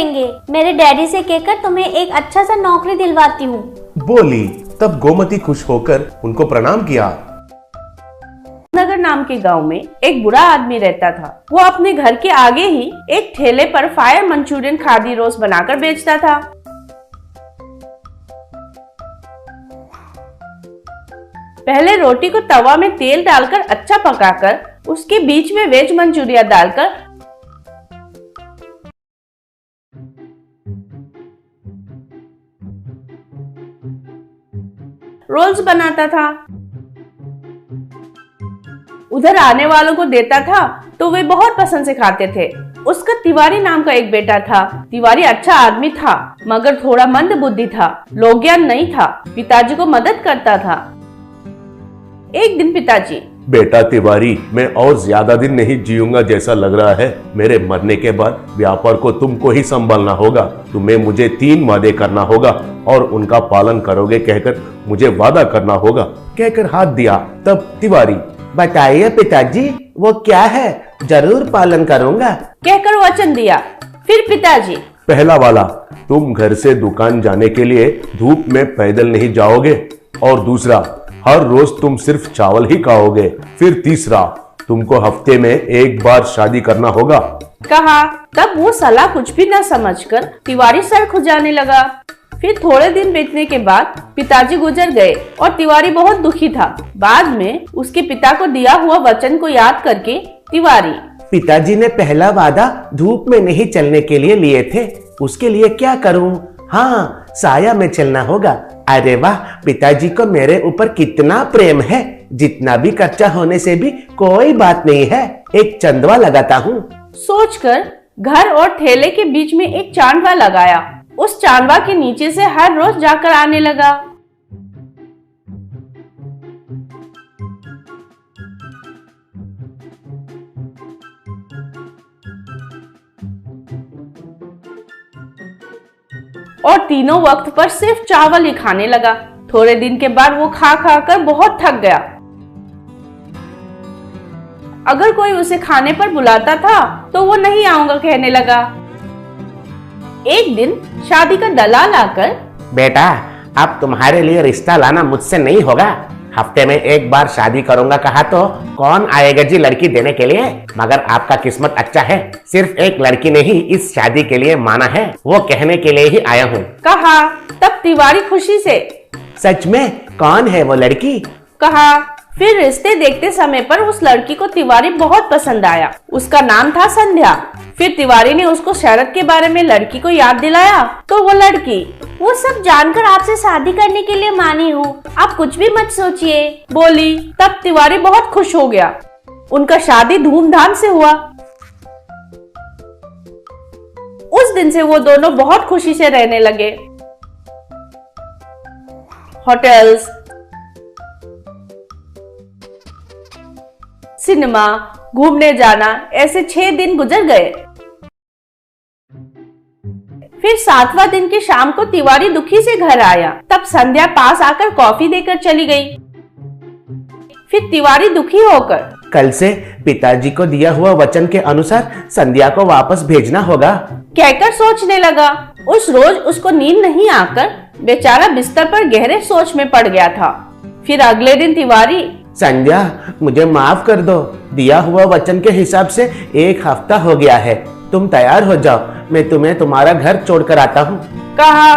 देंगे। मेरे डैडी से कहकर तुम्हें एक अच्छा सा नौकरी दिलवाती हूँ। बोली। तब गोमती खुश होकर उनको प्रणाम किया। नगर नाम के गांव में एक बुरा आदमी रहता था। वो अपने घर के आगे ही एक ठेले पर फायर मंचूरियन खादी रोस्ट बनाकर बेचता था। पहले रोटी को तवा में तेल डालकर अच्छा पकाकर उसके बीच में वेज मंचूरियन डालकर रोल्स बनाता था। उधर आने वालों को देता था तो वे बहुत पसंद से खाते थे। उसका तिवारी नाम का एक बेटा था। तिवारी अच्छा आदमी था मगर थोड़ा मंद बुद्धि था, लोक ज्ञान नहीं था, पिताजी को मदद करता था। एक दिन पिताजी, बेटा तिवारी, मैं और ज्यादा दिन नहीं जीऊंगा जैसा लग रहा है। मेरे मरने के बाद व्यापार को तुमको ही संभालना होगा। तुम्हें मुझे 3 वादे करना होगा और उनका पालन करोगे कहकर मुझे वादा करना होगा कहकर हाथ दिया। तब तिवारी, बताइए पिताजी, वो क्या है? जरूर पालन करूंगा कहकर वचन दिया। फिर पिताजी, पहला वाला, तुम घर से दुकान जाने के लिए धूप में पैदल नहीं जाओगे। और दूसरा, हर रोज तुम सिर्फ चावल ही खाओगे। फिर तीसरा, तुमको हफ्ते में 1 बार शादी करना होगा कहा। तब वो सलाह कुछ भी न समझकर तिवारी सर खुजाने लगा। फिर थोड़े दिन बीतने के बाद पिताजी गुजर गए और तिवारी बहुत दुखी था। बाद में उसके पिता को दिया हुआ वचन को याद करके तिवारी, पिताजी ने पहला वादा धूप में नहीं चलने के लिए लिए थे, उसके लिए क्या करूं? हाँ, साया में चलना होगा। अरे वाह, पिताजी को मेरे ऊपर कितना प्रेम है। जितना भी कच्चा होने से भी कोई बात नहीं है, एक चंदवा लगाता हूँ सोचकर घर और ठेले के बीच में एक चांदवा लगाया। उस चांदवा के नीचे से हर रोज जाकर आने लगा। और तीनों वक्त पर सिर्फ चावल ही खाने लगा। थोड़े दिन के बाद वो खा खा कर बहुत थक गया। अगर कोई उसे खाने पर बुलाता था तो वो नहीं आऊंगा कहने लगा। एक दिन शादी का दलाल आकर, बेटा, अब तुम्हारे लिए रिश्ता लाना मुझसे नहीं होगा। हफ्ते में 1 बार शादी करूंगा कहा तो कौन आएगा जी लड़की देने के लिए? मगर आपका किस्मत अच्छा है, सिर्फ एक लड़की ने ही इस शादी के लिए माना है, वो कहने के लिए ही आया हूँ कहा। तब तिवारी खुशी से, सच में? कौन है वो लड़की? कहा। फिर रिश्ते देखते समय पर उस लड़की को तिवारी बहुत पसंद आया। उसका नाम था संध्या। फिर तिवारी ने उसको शरत के बारे में लड़की को याद दिलाया तो वो लड़की, वो सब जानकर आपसे शादी करने के लिए मानी हूँ, आप कुछ भी मत सोचिए, बोली। तब तिवारी बहुत खुश हो गया। उनका शादी धूमधाम से हुआ। उस दिन से वो दोनों बहुत खुशी से रहने लगे। होटल्स, सिनेमा, घूमने जाना, ऐसे 6 दिन गुजर गए। फिर 7वां दिन की शाम को तिवारी दुखी से घर आया। तब संध्या पास आकर कॉफी देकर चली गई। फिर तिवारी दुखी होकर, कल से पिताजी को दिया हुआ वचन के अनुसार संध्या को वापस भेजना होगा कहकर सोचने लगा। उस रोज उसको नींद नहीं आकर बेचारा बिस्तर पर गहरे सोच में पड़ गया था। फिर अगले दिन तिवारी, संध्या, मुझे माफ कर दो, दिया हुआ वचन के हिसाब से 1 हफ्ता हो गया है, तुम तैयार हो जाओ, मैं तुम्हें तुम्हारा घर छोड़कर आता हूँ कहा।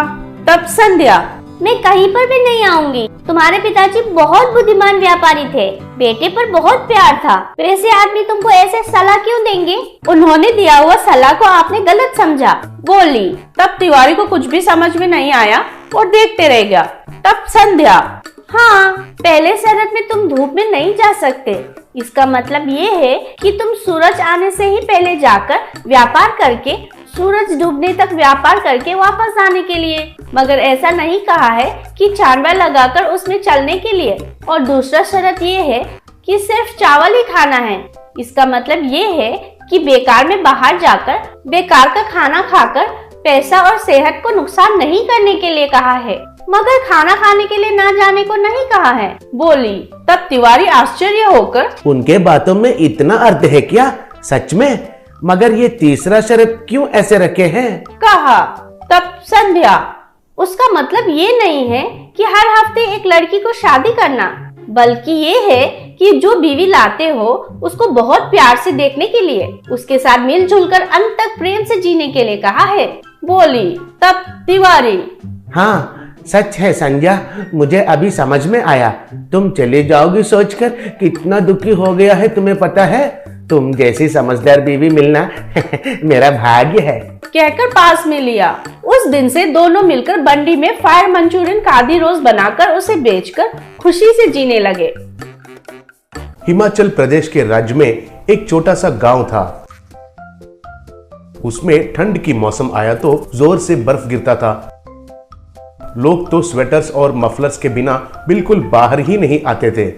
तब संध्या, मैं कहीं पर भी नहीं आऊंगी। तुम्हारे पिताजी बहुत बुद्धिमान व्यापारी थे, बेटे पर बहुत प्यार था, वैसे आदमी तुमको ऐसे सलाह क्यों देंगे? उन्होंने दिया हुआ सलाह को आपने गलत समझा, बोली। तब तिवारी को कुछ भी समझ में नहीं आया और देखते रह गया। तब संध्या, हाँ, पहले शरत में तुम धूप में नहीं जा सकते। इसका मतलब ये है कि तुम सूरज आने से ही पहले जाकर व्यापार करके सूरज डूबने तक व्यापार करके वापस आने के लिए। मगर ऐसा नहीं कहा है कि चांदवा लगाकर उसमें चलने के लिए। और दूसरा शर्त ये है कि सिर्फ चावल ही खाना है। इसका मतलब ये है कि बेकार में बाहर जाकर बेकार का खाना खाकर पैसा और सेहत को नुकसान नहीं करने के लिए कहा है, मगर खाना खाने के लिए ना जाने को नहीं कहा है, बोली। तब तिवारी आश्चर्य होकर, उनके बातों में इतना अर्थ है क्या? सच में? मगर ये तीसरा शर्त क्यों ऐसे रखे हैं? कहा। तब संध्या, उसका मतलब ये नहीं है कि हर हफ्ते एक लड़की को शादी करना, बल्कि ये है कि जो बीवी लाते हो उसको बहुत प्यार से देखने के लिए, उसके साथ मिलजुल कर अंत तक प्रेम से जीने के लिए कहा है। बोली। तब तिवारी, हाँ सच है संध्या, मुझे अभी समझ में आया। तुम चले जाओगी सोचकर कितना दुखी हो गया है, तुम्हें पता है? तुम जैसी समझदार बीवी मिलना मेरा भाग्य है। कहकर पास में लिया। उस दिन से दोनों मिलकर बंडी में फायर मंचूरियन कादी रोज बनाकर उसे बेचकर खुशी से जीने लगे। हिमाचल प्रदेश के राज्य में एक छोटा सा गांव था। उसमें ठंड की मौसम आया तो जोर से बर्फ गिरता था। लोग तो स्वेटर्स और मफलर्स के बिना बिल्कुल बाहर ही नहीं आते थे।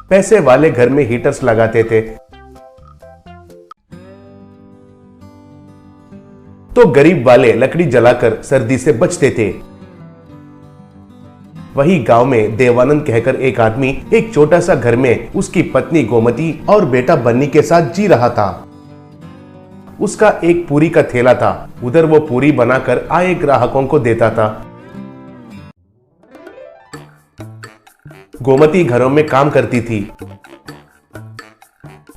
पैसे वाले घर में हीटर्स लगाते थे, तो गरीब वाले लकड़ी जलाकर सर्दी से बचते थे। वही गांव में देवानंद कहकर एक आदमी एक छोटा सा घर में उसकी पत्नी गोमती और बेटा बन्नी के साथ जी रहा था। उसका एक पूरी का थैला था, उधर वो पूरी बनाकर आए ग्राहकों को देता था। गोमती घरों में काम करती थी।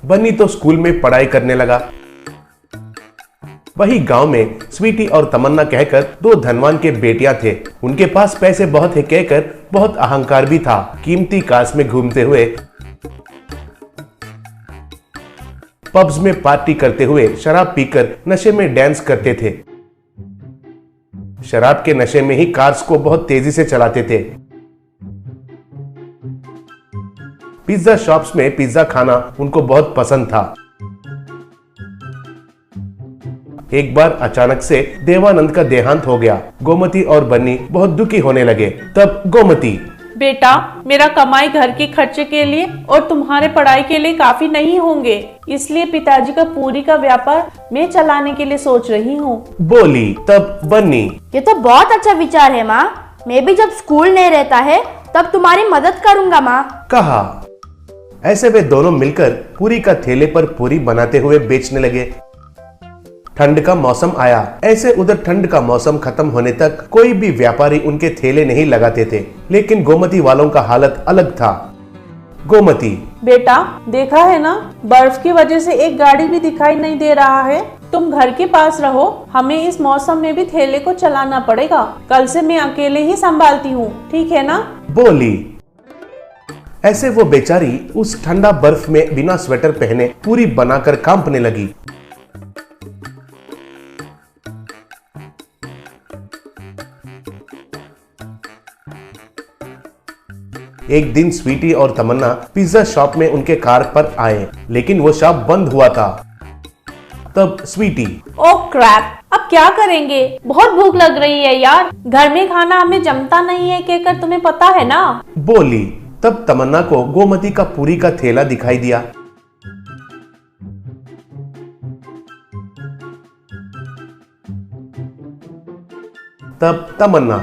बन्नी तो स्कूल में पढ़ाई करने लगा। वही गांव में स्वीटी और तमन्ना कहकर दो धनवान के बेटियां थे। उनके पास पैसे बहुत है कहकर बहुत अहंकार भी था। कीमती कार्स में घूमते हुए, पब्स में पार्टी करते हुए, शराब पीकर नशे में डांस करते थे। शराब के नशे में ही कार्स को बहुत तेजी से चलाते थे। पिज्जा शॉप्स में पिज्जा खाना उनको बहुत पसंद था। एक बार अचानक से देवानंद का देहांत हो गया। गोमती और बन्नी बहुत दुखी होने लगे। तब गोमती, बेटा, मेरा कमाई घर के खर्चे के लिए और तुम्हारे पढ़ाई के लिए काफी नहीं होंगे, इसलिए पिताजी का पूरी का व्यापार मैं चलाने के लिए सोच रही हूँ। बोली। तब बन्नी, ये तो बहुत अच्छा विचार है माँ। मैं भी जब स्कूल नहीं रहता है तब तुम्हारी मदद करूँगा माँ। कहा। ऐसे वे दोनों मिलकर पूरी का थैले पर पूरी बनाते हुए बेचने लगे। ठंड का मौसम आया। ऐसे उधर ठंड का मौसम खत्म होने तक कोई भी व्यापारी उनके थैले नहीं लगाते थे, लेकिन गोमती वालों का हालत अलग था। गोमती, बेटा, देखा है ना, बर्फ की वजह से एक गाड़ी भी दिखाई नहीं दे रहा है। तुम घर के पास रहो, हमें इस मौसम में भी थैले को चलाना पड़ेगा। कल से मैं अकेले ही संभालती हूँ, ठीक है ना? बोली। ऐसे वो बेचारी उस ठंडा बर्फ में बिना स्वेटर पहने पूरी बनाकर कांपने लगी। एक दिन स्वीटी और तमन्ना पिज्जा शॉप में उनके कार पर आए, लेकिन वो शॉप बंद हुआ था। तब स्वीटी, ओह क्रैप, अब क्या करेंगे? बहुत भूख लग रही है यार। घर में खाना हमें जमता नहीं है कहकर तुम्हें पता है ना। बोली। तब तमन्ना को गोमती का पूरी का थैला दिखाई दिया। तब तमन्ना,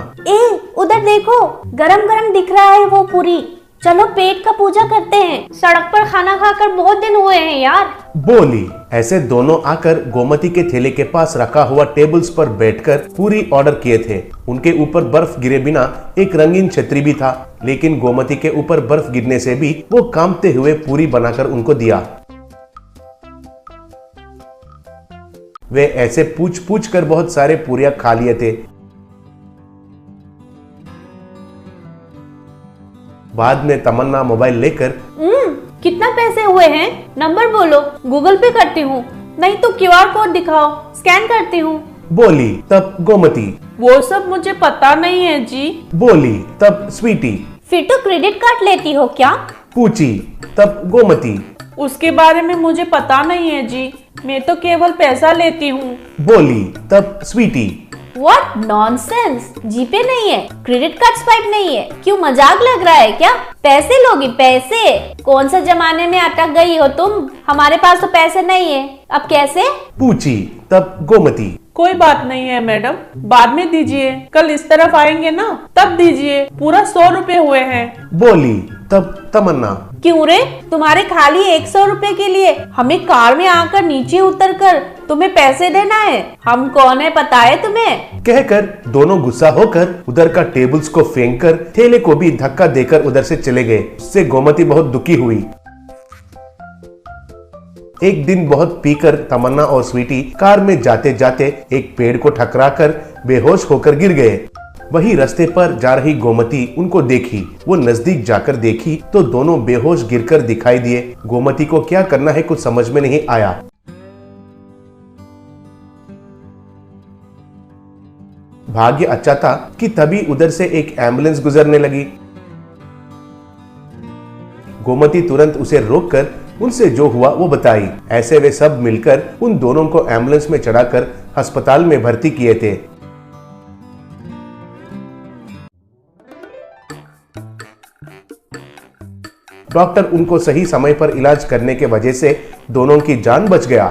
उधर देखो, गरम गरम दिख रहा है वो पूरी। चलो पेट का पूजा करते हैं, सड़क पर खाना खाकर बहुत दिन हुए हैं यार। बोली। ऐसे दोनों आकर गोमती के थैले के पास रखा हुआ टेबल्स पर बैठकर पूरी ऑर्डर किए थे। उनके ऊपर बर्फ गिरे बिना एक रंगीन छतरी भी था, लेकिन गोमती के ऊपर बर्फ गिरने से भी वो कांपते हुए पूरी बनाकर उनको दिया। वे ऐसे पूछ पूछ कर बहुत सारे पूरियां खा लिए थे। बाद में तमन्ना मोबाइल लेकर, कितना पैसे हुए हैं? नंबर बोलो, गूगल पे करती हूँ, नहीं तो क्यूआर कोड दिखाओ, स्कैन करती हूँ। बोली। तब गोमती, वो सब मुझे पता नहीं है जी। बोली। तब स्वीटी, फिर तो क्रेडिट कार्ड लेती हो क्या? पूछी। तब गोमती, उसके बारे में मुझे पता नहीं है जी, मैं तो केवल पैसा लेती हूँ। बोली। तब स्वीटी, व्हाट नॉनसेंस, जीपे नहीं है, क्रेडिट कार्ड स्वाइप नहीं है, क्यों मजाक लग रहा है क्या? पैसे लोगी? पैसे? कौन से जमाने में अटक गई हो तुम? हमारे पास तो पैसे नहीं है, अब कैसे? पूछी। तब गोमती, कोई बात नहीं है मैडम, बाद में दीजिए, कल इस तरफ आएंगे ना तब दीजिए, पूरा 100 रुपए हुए हैं। बोली। तब तमन्ना, क्यों रे, तुम्हारे खाली 100 रुपए के लिए हमें कार में आकर नीचे उतरकर तुम्हें पैसे देना है? हम कौन है पता है तुम्हें? कहकर दोनों गुस्सा होकर उधर का टेबल्स को फेंककर ठेले को भी धक्का देकर उधर से चले गए। उससे गोमती बहुत दुखी हुई। एक दिन बहुत पीकर तमन्ना और स्वीटी कार में जाते जाते एक पेड़ को टकराकर बेहोश होकर गिर गए। वही रास्ते पर जा रही गोमती उनको देखी। वो नजदीक जाकर देखी तो दोनों बेहोश गिरकर दिखाई दिए। गोमती को क्या करना है कुछ समझ में नहीं आया। भाग्य अच्छा था कि तभी उधर से एक एम्बुलेंस गुजरने लगी। गोमती तुरंत उसे रोककर उनसे जो हुआ वो बताई। ऐसे वे सब मिलकर उन दोनों को एम्बुलेंस में चढ़ाकर अस्पताल में भर्ती किए थे। डॉक्टर उनको सही समय पर इलाज करने के वजह से दोनों की जान बच गया।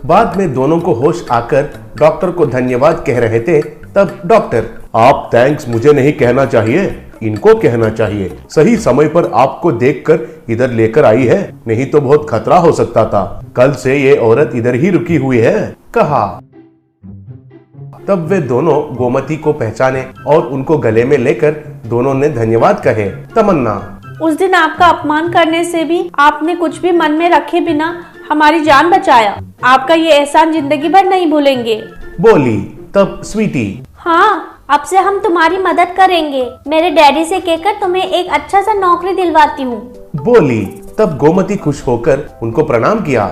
बाद में दोनों को होश आकर डॉक्टर को धन्यवाद कह रहे थे, तब डॉक्टर, आप थैंक्स मुझे नहीं कहना चाहिए, इनको कहना चाहिए। सही समय पर आपको देखकर इधर लेकर आई है, नहीं तो बहुत खतरा हो सकता था। कल से ये औरत इधर ही रुकी हुई है, कहा। तब वे दोनों गोमती को पहचाने और उनको गले में लेकर दोनों ने धन्यवाद कहे। तमन्ना, उस दिन आपका अपमान करने से भी आपने कुछ भी मन में रखे बिना हमारी जान बचाया। आपका ये एहसान जिंदगी भर नहीं भूलेंगे, बोली। तब स्वीटी, हाँ, अब से हम तुम्हारी मदद करेंगे। मेरे डैडी से कहकर तुम्हें एक अच्छा सा नौकरी दिलवाती हूँ, बोली। तब गोमती खुश होकर उनको प्रणाम किया।